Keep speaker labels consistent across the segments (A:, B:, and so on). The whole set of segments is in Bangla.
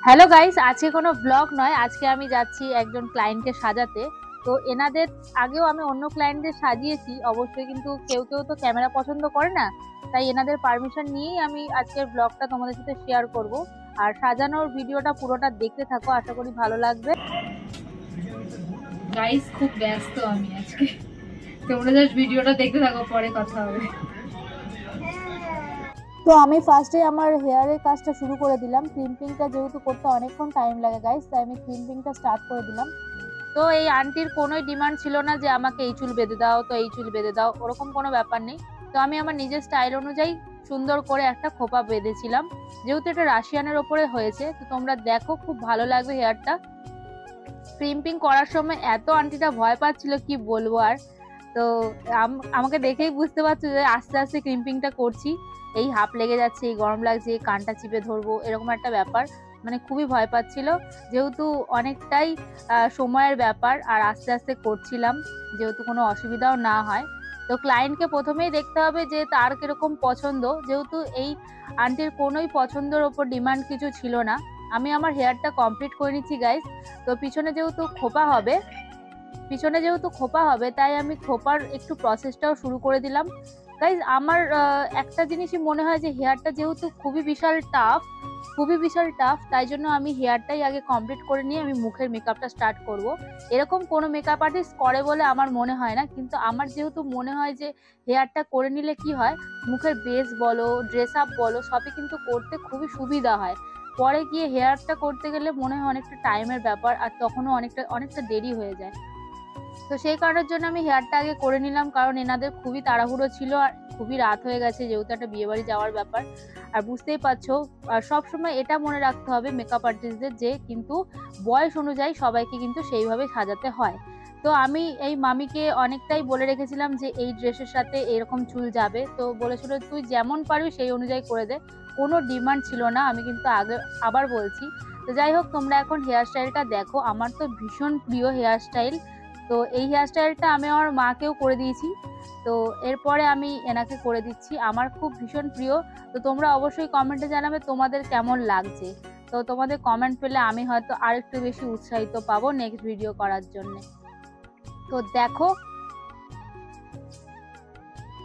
A: হ্যালো গাইস, আজকে কোনো ব্লগ নয়। আজকে আমি যাচ্ছি একজন ক্লায়েন্টকে সাজাতে। তো এনাদের আগেও আমি অন্য ক্লায়েন্টদের সাজিয়েছি অবশ্যই, কিন্তু কেউ কেউ তো ক্যামেরা পছন্দ করে না, তাই এনাদের পারমিশন নিয়েই আমি আজকের ব্লগটা তোমাদের সাথে শেয়ার করব। আর সাজানোর ভিডিওটা পুরোটা দেখতে থাকো, আশা করি ভালো লাগবে। গাইস খুব ব্যস্ত আমি আজকে, তোমরা জাস্ট ভিডিওটা দেখতে থাকো, পরে কথা হবে। তো আমি ফার্স্টে আমার হেয়ারের কাজটা শুরু করে দিলাম। ক্রিম্পিংটা যেহেতু করতে অনেকক্ষণ টাইম লাগে গাইস, তাই আমি ক্রিম্পিংটা স্টার্ট করে দিলাম। তো এই আন্টির কোনোই ডিমান্ড ছিল না যে আমাকে এই চুল বেঁধে দাও, তো এই চুল বেঁধে দাও, ওরকম কোনো ব্যাপার নেই। তো আমি আমার নিজের স্টাইল অনুযায়ী সুন্দর করে একটা খোপা বেঁধেছিলাম। যেহেতু এটা রাশিয়ানের ওপরে হয়েছে, তো তোমরা দেখো, খুব ভালো লাগবে হেয়ারটা। ক্রিম্পিং করার সময় এত আন্টিটা ভয় পাচ্ছিল কি বলবো আর। তো আমাকে দেখেই বুঝতে পারছো যে আস্তে আস্তে ক্রিম্পিংটা করছি। এই হাঁপ লেগে যাচ্ছে, এই গরম লাগছে, কানটা চিপে ধরবো, এরকম একটা ব্যাপার। মানে খুবই ভয় পাচ্ছিল, যেহেতু অনেকটাই সময়ের ব্যাপার, আর আস্তে আস্তে করছিলাম যেহেতু কোনো অসুবিধাও না হয়। তো ক্লায়েন্টকে প্রথমেই দেখতে হবে যে তার কিরকম পছন্দ। যেহেতু এই আন্টির কোনোই পছন্দের ওপর ডিমান্ড কিছু ছিল না। আমি আমার হেয়ারটা কমপ্লিট করে নিচ্ছি গাইস। তো পিছনে যেহেতু খোপা হবে তাই আমি খোপার একটু প্রসেসটাও শুরু করে দিলাম। গাইজ আমার একটা জিনিসই মনে হয় যে হেয়ারটা যেহেতু খুবই বিশাল টাফ, তাই জন্য আমি হেয়ারটাই আগে কমপ্লিট করে নিয়ে আমি মুখের মেকআপটা স্টার্ট করব। এরকম কোনো মেকআপ আর্টিস্ট করে বলে আমার মনে হয় না, কিন্তু আমার যেহেতু মনে হয় যে হেয়ারটা করে নিলে কি হয়, মুখের বেস বলো, ড্রেস আপ বলো, সবই কিন্তু করতে খুবই সুবিধা হয়। পরে গিয়ে হেয়ারটা করতে গেলে মনে হয় অনেকটা টাইমের ব্যাপার, আর তখনও অনেকটা অনেকটা দেরি হয়ে যায়। তো সেই কারণের জন্য আমি হেয়ারটা আগে করে নিলাম, কারণ এনাদের খুবই তাড়াহুড়ো ছিল আর খুবই রাত হয়ে গেছে, যেহেতু একটা বিয়ে বাড়ি যাওয়ার ব্যাপার। আর বুঝতেই পারছো, সবসময় এটা মনে রাখতে হবে মেকআপ আর্টিস্টদের, যে কিন্তু বয়স অনুযায়ী সবাইকে কিন্তু সেইভাবে সাজাতে হয়। তো আমি এই মামিকে অনেকটাই বলে রেখেছিলাম যে এই ড্রেসের সাথে এরকম চুল যাবে, তো বলেছিল তুই যেমন পারবি সেই অনুযায়ী করে দে। কোনো ডিমান্ড ছিল না, আমি কিন্তু আগে আবার বলছি। তো যাই হোক, তোমরা এখন হেয়ার স্টাইলটা দেখো। আমার তো ভীষণ প্রিয় হেয়ার স্টাইল। তো এই হেয়ার স্টাইলটা আমি আমার মাকেও করে দিয়েছি, তো এরপরে আমি এনাকে করে দিচ্ছি। আমার খুব ভীষণ প্রিয়। তো তোমরা অবশ্যই কমেন্টে জানাবে তোমাদের কেমন লাগছে। তো তোমাদের কমেন্ট পেলে আমি হয়তো আর একটু বেশি উৎসাহিত পাবো নেক্সট ভিডিও করার জন্য। তো দেখো,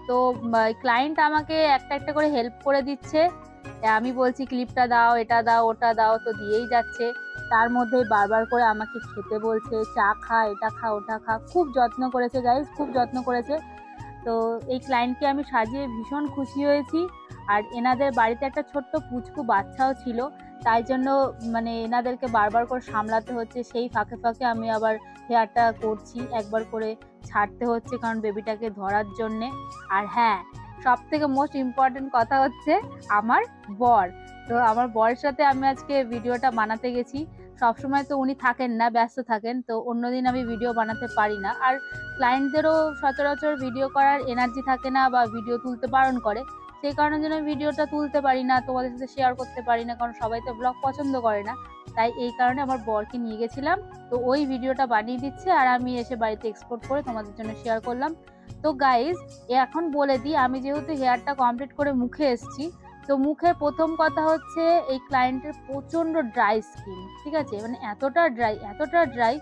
A: তো ক্লায়েন্ট আমাকে একটা একটা করে হেল্প করে দিচ্ছে। আমি বলছি ক্লিপটা দাও, এটা দাও, ওটা দাও, তো দিয়েই যাচ্ছে। তার মধ্যে বারবার করে আমাকে খেতে বলছে, চা খা, এটা খা, ওটা খা। খুব যত্ন করেছে গাইজ, খুব যত্ন করেছে। তো এই ক্লায়েন্টকে আমি সাজিয়ে ভীষণ খুশি হয়েছি। আর এনাদের বাড়িতে একটা ছোট্ট পুচকু বাচ্চাও ছিল, তাই জন্য মানে এনাদেরকে বারবার করে সামলাতে হচ্ছে। সেই ফাঁকে ফাঁকে আমি আবার হেয়ারটা করছি, একবার করে ছাড়তে হচ্ছে কারণ বেবিটাকে ধরার জন্যে। আর হ্যাঁ, সব থেকে মোস্ট ইম্পর্টেন্ট কথা হচ্ছে আমার বর। তো আমার বরের সাথে আমি আজকে ভিডিওটা বানাতে গেছি। সবসময় তো উনি থাকেন না, ব্যস্ত থাকেন, তো অন্যদিন আমি ভিডিও বানাতে পারি না। আর ক্লায়েন্টদেরও সচরাচর ভিডিও করার এনার্জি থাকে না, বা ভিডিও তুলতে বারণ করে। সেই কারণের জন্য ভিডিওটা তুলতে পারি না, তোমাদের সাথে শেয়ার করতে পারি না, কারণ সবাই তো ব্লগ পছন্দ করে না। তাই এই কারণে আমার বরকে নিয়ে গেছিলাম। তো ওই ভিডিওটা বানিয়ে দিচ্ছে, আর আমি এসে বাড়িতে এক্সপোর্ট করে তোমাদের জন্য শেয়ার করলাম। তো গাইজ, এখন বলে দিই, আমি যেহেতু হেয়ারটা কমপ্লিট করে মুখে এসেছি, তো মুখের প্রথম কথা হচ্ছে এই ক্লায়েন্টের প্রচন্ড ড্রাই স্কিন। ঠিক আছে, মানে এতটা ড্রাই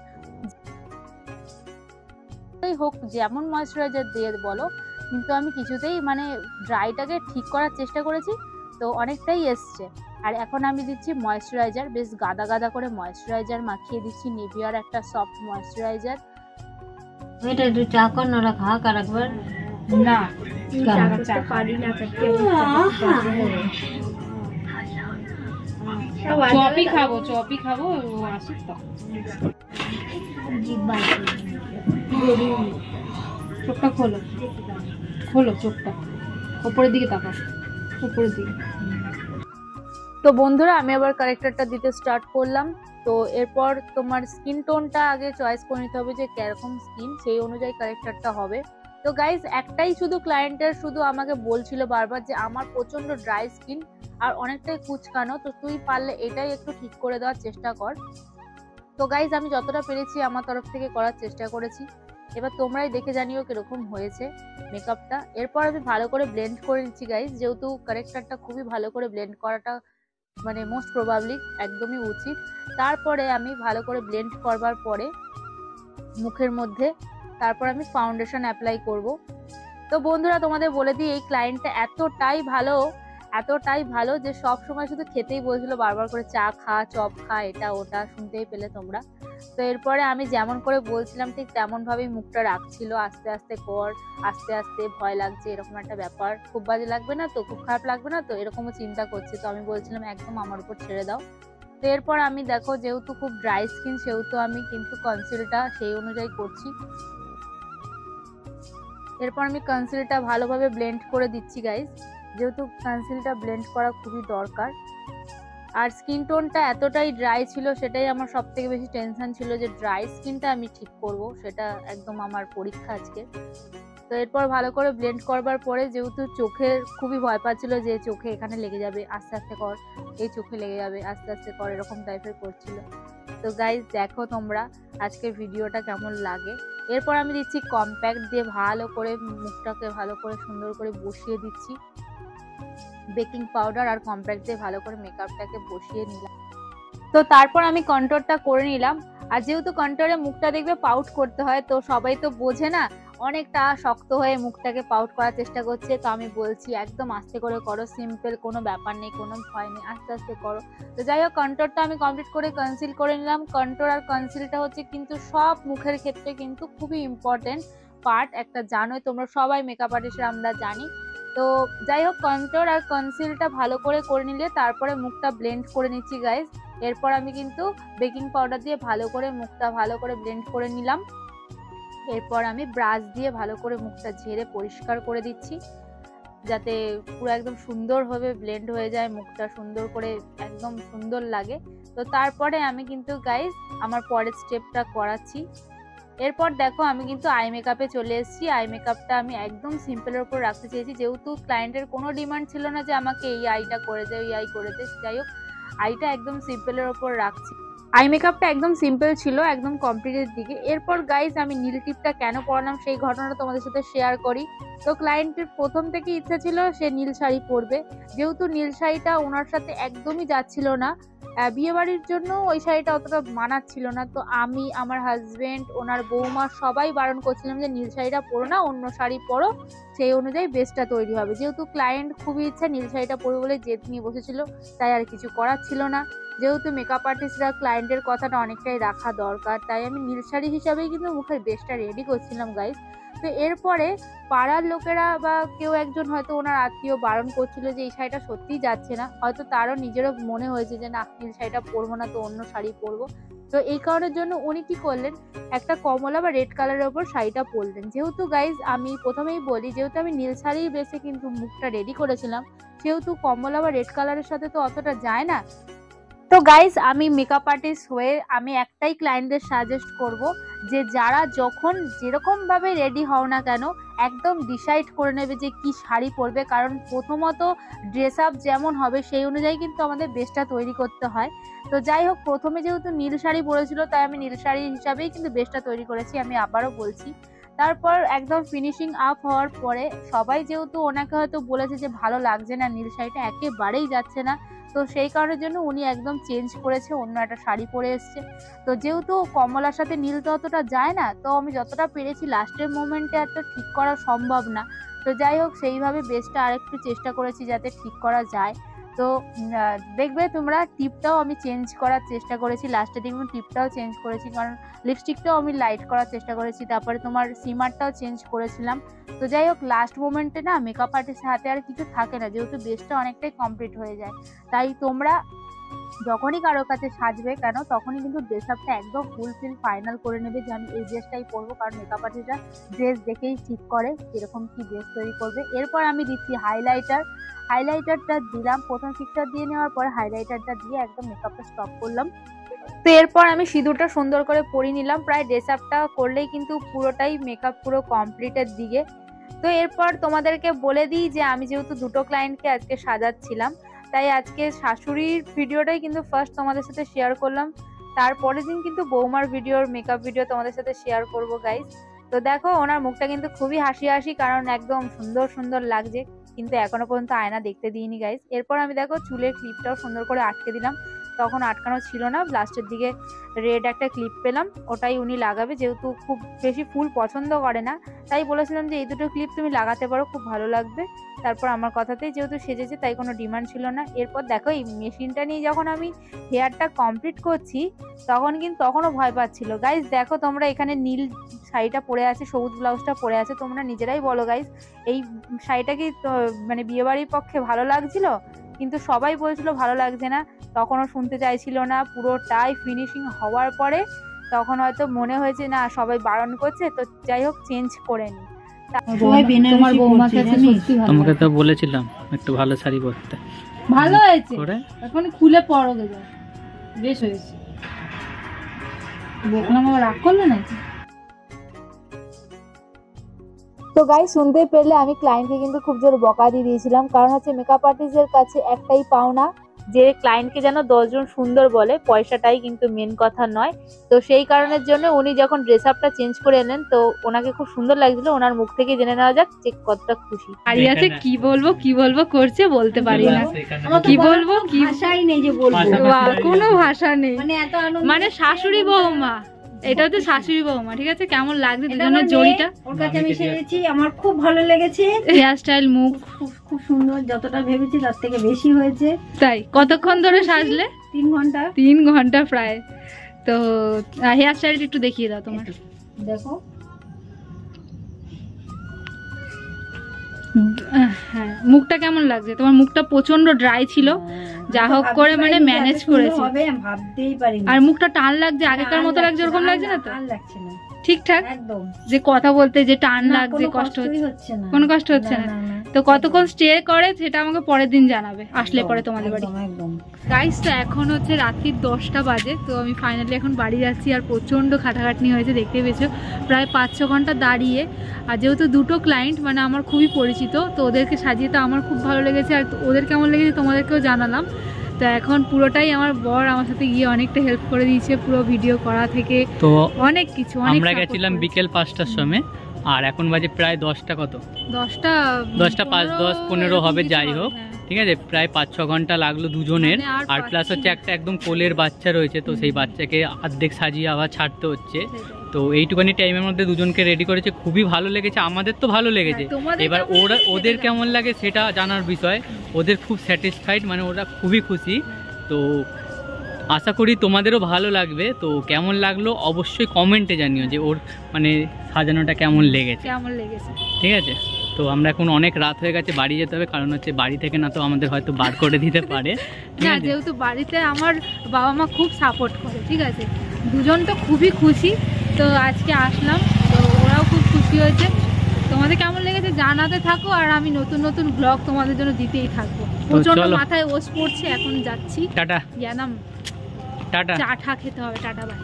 A: হোক, যেমন ময়েশ্চারাইজার দিয়ে বলো, কিন্তু আমি কিছুতেই মানে ড্রাইটাকে ঠিক করার চেষ্টা করেছি, তো অনেকটাই এসছে। আর এখন আমি দিচ্ছি ময়েশ্চারাইজার, বেশ গাদা গাদা করে ময়েশ্চারাইজার মাখিয়ে দিচ্ছি, নিভিয়ার একটা সফট ময়েশ্চারাইজার।
B: এটা একটু চা কর না, ওরা খাক আর একবার
A: না,
B: পারি না,
A: চপই খাবো আসুক তো। চোখটা খোলো, খোলো চোখটা, উপরের দিকে তাকাও, উপরের দিকে। তো বন্ধুরা, আমি আবার কারেক্টারটা দিতে স্টার্ট করলাম। তো এরপর তোমার স্কিন টোনটা আগে চয়েস করে নিতে হবে যে কিরকম স্কিন, সেই অনুযায়ী কারেক্টারটা হবে। তো গাইজ, একটাই শুধু ক্লায়েন্টের শুধু আমাকে বলছিল বারবার যে আমার প্রচন্ড ড্রাই স্কিন আর অনেকটাই কুচকানো, তো তুই পারলে এটাই একটু ঠিক করে দেওয়ার চেষ্টা কর। তো গাইজ, আমি যতটা পেরেছি আমার তরফ থেকে করার চেষ্টা করেছি। এবার তোমরাই দেখে জানিও কিরকম হয়েছে মেকআপটা। এরপর আমি ভালো করে ব্লেন্ড করে নিচ্ছি গাইজ, যেহেতু কারেক্টারটা খুবই ভালো করে ব্লেন্ড করাটা মানে মোস্ট প্রবাবলি একদমই উচিত। তারপরে আমি ভালো করে ব্লেন্ড করবার পরে মুখের মধ্যে তারপর আমি ফাউন্ডেশন অ্যাপ্লাই করব। তো বন্ধুরা তোমাদের বলে দিই, এই ক্লায়েন্টটা এতটাই ভালো যে সব সময় শুধু খেতেই বলছিল, বারবার করে চা খা, চপ খা, এটা ওটা শুনতেই পেলে তোমরা। তো এরপরে আমি যেমন করে বলছিলাম ঠিক তেমন ভাবেই মুখটা রাখছিল, আস্তে আস্তে কর, আস্তে আস্তে, ভয় লাগছে, এরকম একটা ব্যাপার, খুব বাজে লাগবে না তো, খুব খারাপ লাগবে না তো, এরকমও চিন্তা করছে। তো আমি বলছিলাম একদম আমার উপর ছেড়ে দাও। তো এরপর আমি দেখো যেহেতু খুব ড্রাই স্কিন সেহেতু আমি কিন্তু কনসিলটা সেই অনুযায়ী করছি। এরপর আমি কনসিলটা ভালোভাবে ব্লেন্ড করে দিচ্ছি গাইস, যেহেতু কনসিলটা ব্লেন্ড করা খুবই দরকার। আর স্কিন টোনটা এতটাই ড্রাই ছিল, সেটাই আমার সব থেকে বেশি টেনশন ছিল যে ড্রাই স্কিনটা আমি ঠিক করব, সেটা একদম আমার পরীক্ষা আজকে। তো এরপর ভালো করে ব্লেন্ড করবার পরে যেহেতু চোখের খুবই ভয় পাচ্ছিল যে চোখে এখানে লেগে যাবে, আস্তে আস্তে কর, এই চোখে লেগে যাবে, আস্তে আস্তে কর, এরকম টাইপের করছিল। তো গাইজ দেখো তোমরা আজকের ভিডিওটা কেমন লাগে। এরপর আমি দিচ্ছি কম্প্যাক্ট দিয়ে ভালো করে মুখটাকে ভালো করে সুন্দর করে বসিয়ে দিচ্ছি। বেকিং পাউডার আর কম্প্যাক্ট দিয়ে ভালো করে মেকআপটাকে বসিয়ে নিলাম। তো তারপর আমি কন্ট্রোলটা করে নিলাম। আর যেহেতু কন্ট্রোলে মুখটা দেখবে পাউট করতে হয়, তো সবাই তো বোঝে না, অনেকটা শক্ত হয়ে মুখটাকে পাউট করার চেষ্টা করছে। তো আমি বলছি একদম আস্তে করে করো, সিম্পল, কোনো ব্যাপার নেই, কোনো ভয় নেই, আস্তে আস্তে করো। তো যাই হোক কন্ট্রোলটা আমি কমপ্লিট করে কনসিল করে নিলাম। কন্ট্রোল আর কনসিলটা হচ্ছে কিন্তু সব মুখের ক্ষেত্রে কিন্তু খুবই ইম্পর্টেন্ট পার্ট একটা, জানোই তোমরা সবাই মেকআপ আর্টিস্ট আমরা জানি। তো যাই হোক কন্ট্রোল আর কনসিলটা ভালো করে নিলে তারপরে মুখটা ব্লেন্ড করে নিচ্ছি গাইজ। এরপর আমি কিন্তু বেকিং পাউডার দিয়ে ভালো করে মুখটা ভালো করে ব্লেন্ড করে নিলাম। এরপর আমি ব্রাশ দিয়ে ভালো করে মুখটা ঝেড়ে পরিষ্কার করে দিচ্ছি, যাতে পুরো একদম সুন্দরভাবে ব্লেন্ড হয়ে যায়, মুখটা সুন্দর করে একদম সুন্দর লাগে। তো তারপরে আমি কিন্তু গাইজ আমার পরের স্টেপটা করাচ্ছি। এরপর দেখো আমি কিন্তু আই মেকআপে চলে এসেছি। আই মেকআপটা আমি একদম সিম্পলের উপর রাখতে চেয়েছি, যেহেতু ক্লায়েন্টের কোনো ডিমান্ড ছিল না যে আমাকে এই আইটা করে দে, এই আই করে দে। যাই হোক আইটা একদম সিম্পলের ওপর রাখছি। আই মেকআপটা একদম সিম্পল ছিল, একদম কমপ্লিটের দিকে। এরপর গাইজ আমি নীল টিপটা কেন পরালাম সেই ঘটনাটা তোমাদের সাথে শেয়ার করি। তো ক্লায়েন্টের প্রথম থেকে ইচ্ছা ছিল সে নীল শাড়ি পরবে, যেহেতু নীল শাড়িটা ওনার সাথে একদমই যাচ্ছিল না, বিয়ে বাড়ির জন্য ওই শাড়িটা অতটা মানাচ্ছিল না। তো আমি, আমার হাজবেন্ড, ওনার বৌমা সবাই বারণ করছিলাম যে নীল শাড়িটা পরো না, অন্য শাড়ি পরো, সেই অনুযায়ী বেস্টটা তৈরি হবে। যেহেতু ক্লায়েন্ট খুবই ইচ্ছা নীল শাড়িটা পরবে বলে জেদ নিয়ে বসেছিল, তাই আর কিছু করার ছিল না। যেহেতু মেকআপ আর্টিস্টরা ক্লায়েন্টের কথাটা অনেকটাই রাখা দরকার, তাই আমি নীল শাড়ি হিসাবেই কিন্তু মুখের বেস্টটা রেডি করছিলাম গাইজ। তো এরপরে পাড়ার লোকেরা বা কেউ একজন হয়তো ওনার আত্মীয় বারণ করছিল যে এই শাড়িটা সত্যিই যাচ্ছে না, হয়তো তারও নিজেরও মনে হয়েছে যে না নীল শাড়িটা পরবো না, তো অন্য শাড়ি পরবো। তো এই কারণের জন্য উনি কি করলেন, একটা কমলা বা রেড কালারের ওপর শাড়িটা পরলেন। যেহেতু গাইজ আমি প্রথমেই বলি, যেহেতু আমি নীল শাড়ি বেসে কিন্তু মুখটা রেডি করেছিলাম, সেহেতু কমলা বা রেড কালারের সাথে তো অতটা যায় না। তো গাইজ আমি মেকআপ আর্টিস্ট হয়ে আমি একটাই ক্লায়েন্টদের সাজেস্ট করব যে যারা যখন যেরকম ভাবে রেডি হও না কেন একদম ডিসাইড করে নেবে যে কি শাড়ি পরবে, কারণ প্রথমত ড্রেস আপ যেমন হবে সেই অনুযায়ী কিন্তু আমাদের বেস্টটা তৈরি করতে হয়। তো যাই হোক প্রথমে যেহেতু নীল শাড়ি পরেছিল তাই আমি নীল শাড়ি হিসাবেই কিন্তু বেস্টটা তৈরি করেছি, আমি আবারও বলছি। তারপর একদম ফিনিশিং আপ হওয়ার পরে সবাই যেহেতু ওনাকে হয়তো বলেছে যে ভালো লাগছে না, নীল শাড়িটা একেবারেই যাচ্ছে না, তো সেই কারণের জন্য উনি একদম চেঞ্জ করেছে, অন্য একটা শাড়ি পরে এসছে। তো যেহেতু কমলার সাথে নীল তো অতটা যায় না, তো আমি যতটা পেরেছি লাস্টের মোমেন্টে এত ঠিক করা সম্ভব না, তো যাই হোক সেইভাবে বেস্টটা আরেকটু চেষ্টা করেছি যাতে ঠিক করা যায়। তো দেখবে তোমরা টিপটাও আমি চেঞ্জ করার চেষ্টা করেছি, লাস্টে দেখবেন টিপটাও চেঞ্জ করেছি, কারণ লিপস্টিকটাও আমি লাইট করার চেষ্টা করেছি, তারপরে তোমার সিমারটাও চেঞ্জ করেছিলাম। তো যাই হোক লাস্ট মোমেন্টে না মেকআপ আর্টিস্টের হাতে আর কিছু থাকে না, যেহেতু বেসটা অনেকটাই কমপ্লিট হয়ে যায়। তাই তোমরা যখনই কারোর কাছে সাজবে কেন তখনই কিন্তু ড্রেস আপটা একদম ফুলফিল ফাইনাল করে নেবে যে আমি এই ড্রেসটাই পরবো, কারণ মেকআপ আর্টিস্টরা ড্রেস দেখেই ঠিক করে কিরকম কি ড্রেস তৈরি করবে। এরপর আমি দিচ্ছি হাইলাইটারটা দিলাম, প্রথম ফিক্সার দিয়ে নেওয়ার পর হাইলাইটারটা দিয়ে একদম মেকআপটা স্টপ করলাম। তো এরপর আমি সিঁদুরটা সুন্দর করে পরিয়ে নিলাম, প্রায় ড্রেস আপটা করলেই কিন্তু পুরোটাই মেকআপ পুরো কমপ্লিটের দিকে। তো এরপর তোমাদেরকে বলে দিই যে আমি যেহেতু দুটো ক্লায়েন্টকে আজকে সাজাচ্ছিলাম, তাই আজকে শাশুড়ির ভিডিওটাই কিন্তু ফার্স্ট তোমাদের সাথে শেয়ার করলাম, তারপরের দিন কিন্তু বৌমার ভিডিওর মেকআপ ভিডিও তোমাদের সাথে শেয়ার করব গাইস। তো দেখো ওনার মুখটা কিন্তু খুবই হাসি হাসি, কারণ একদম সুন্দর সুন্দর লাগছে, কিন্তু এখনো পর্যন্ত আয়না দেখতে দিইনি গাইস। এরপর আমি দেখো চুলের ক্লিপটাও সুন্দর করে আটকে দিলাম, তখন আটকানো ছিল না, লাস্টের দিকে রেড একটা ক্লিপ পেলাম, ওটাই উনি লাগাবে, যেহেতু খুব বেশি ফুল পছন্দ করে না, তাই বলেছিলাম যে এই দুটো ক্লিপ তুমি লাগাতে পারো, খুব ভালো লাগবে। তারপর আমার কথাতেই যেহেতু সেজেছে তাই কোনো ডিমান্ড ছিল না। এরপর দেখো এই মেশিনটা নিয়ে যখন আমি হেয়ারটা কমপ্লিট করছি তখনও ভয় পাচ্ছিল গাইস। দেখো তোমরা এখানে নীল শাড়িটা পরে আছে, সবুজ ব্লাউজটা পরে আছে, তোমরা নিজেরাই বলো গাইস এই শাড়িটা কি মানে বিয়েবাড়ির পক্ষে ভালো লাগছিল? কিন্তু সবাই বলছিল ভালো লাগছে না, তখনও শুনতে চাইছিল না। পুরোটাই ফিনিশিং হওয়ার পরে তখন হয়তো মনে হয়েছে না সবাই বারণ করছে, তো যাই হোক চেঞ্জ করে নি।
B: তোমার বৌমাকে সত্যি ভালো
C: তোমাকে তো বলেছিলাম একটু ভালো শাড়ি পরতে।
B: ভালো হয়েছে,
C: করে
B: এখন খুলে পরো গে যাও, বেশ হয়েছে। দেখলাম আবার রাগ করলে নাকি?
A: তো গাইস শুনতে পেলে আমি ক্লায়েন্টকে কিন্তু খুব জোর বকা দিয়ে দিয়েছিলাম, কারণ হচ্ছে মেকআপ আর্টিস্টের কাছে একটাই পাওনা যে ক্লায়েন্টকে যেন 10 জন সুন্দর বলে, পয়সাটাই কিন্তু মেন কথা নয়। তো সেই কারণের জন্য উনি যখন ড্রেস আপটা চেঞ্জ করে এলেন তো ওনাকে খুব সুন্দর লাগছিল, ওনার মুখ থেকে জেনে নেওয়া যাক যে কতটা খুশি।
B: দাঁড়িয়ে আছে, কি বলবো করছে বলতে পারি না, কি বলবো, কি ভাষাই নেই যে বলবো, কোনো ভাষা নেই, মানে এত আনন্দ, মানে শাশুড়ি বৌমা, এটা হচ্ছে শাশুড়ি বৌমা, ঠিক আছে? কেমন লাগছে দুজনের জড়িটা? ওর কাছে আমি সেজেছি, আমার খুব ভালো লেগেছে, হেয়ার স্টাইল, মুখ খুব সুন্দর, যতটা ভেবেছি তার থেকে বেশি হয়েছে। তাই কতক্ষণ ধরে সাজলে? 3 ঘন্টা প্রায়। তো হেয়ার স্টাইলটা একটু দেখিয়ে দাও তোমার, দেখো। হ্যাঁ, মুখটা কেমন লাগছে তোমার? মুখটা প্রচন্ড ড্রাই ছিল, যা হোক করে মানে ম্যানেজ করেছি, ভাবতেই পারিনি। আর মুখটা টান লাগছে, আগেকার মতো লাগছে ওরকম লাগছে না তো? লাগছে না, ঠিকঠাক একদম, যে কথা বলতে যে টান লাগছে, কষ্ট হচ্ছে না, কোনো কষ্ট হচ্ছে না। তো কতক্ষণ স্টে করে সেটা আমাকে পরের দিন জানাবে আসলে পরে তোমাদের বাড়ি। গাইস তো এখন হচ্ছে রাত্রির 10টা বাজে, তো আমি ফাইনালি এখন বাড়ি যাচ্ছি। আর প্রচন্ড খাটাখাটনি হয়েছে, দেখতে পেয়েছো প্রায় 5-6 ঘন্টা দাঁড়িয়ে। আর যেহেতু দুটো ক্লায়েন্ট মানে আমার খুবই পরিচিত, তো ওদেরকে সাজিয়ে তো আমার খুব ভালো লেগেছে, আর ওদের কেমন লেগেছে তোমাদেরকেও জানালাম। তো এখন পুরোটাই আমার বর আমার সাথে গিয়ে অনেকটা হেল্প করে দিয়েছে, পুরো ভিডিও করা থেকে তো অনেক কিছু। আমরা
C: গেছিলাম বিকেল 5টার সময়, আর এখন বাজে প্রায় 10টা, কত
B: 10টা
C: 5-10-15 হবে, যাই হোক, ঠিক আছে। প্রায় 5-6 ঘন্টা লাগলো দুজনের। আর প্লাস হচ্ছে একটা একদম কোলের বাচ্চা রয়েছে, তো সেই বাচ্চাকে অর্ধেক সাজিয়ে আবার ছাড়তে হচ্ছে। তো এইটুখানি টাইমের মধ্যে দুজনকে রেডি করেছে, খুবই ভালো লেগেছে, আমাদের তো ভালো লেগেছে। এবার ওদের কেমন লাগে সেটা জানার বিষয়, ওদের খুব স্যাটিসফাইড, মানে ওরা খুবই খুশি। তো আশা করি তোমাদেরও ভালো লাগবে। তো কেমন লাগলো অবশ্যই কমেন্টে জানিও যে ওর মানে সাজানোটা কেমন লেগেছে, ঠিক আছে? তো আমরা এখন অনেক রাত হয়ে গেছে, বাড়ি যেতে হবে, কারণ হচ্ছে বাড়ি থেকে না তো আমাদের হয়তো বার করে দিতে পারে
B: না, যেহেতু বাড়িতে আমার বাবা মা খুব সাপোর্ট করে, ঠিক আছে? দুজন তো খুবই খুশি, তো আজকে আসলাম, তো ওরাও খুব খুশি হয়েছে। তোমাদের কেমন লেগেছে জানাতে থাকো, আর আমি নতুন নতুন ব্লগ তোমাদের জন্য দিতেই থাকবো। প্রচন্ড মাথায় ওস পড়ছে, এখন যাচ্ছি,
C: টাটা,
B: জানাম,
C: টাটা,
B: চা খেতে হবে, টাটা, বাই।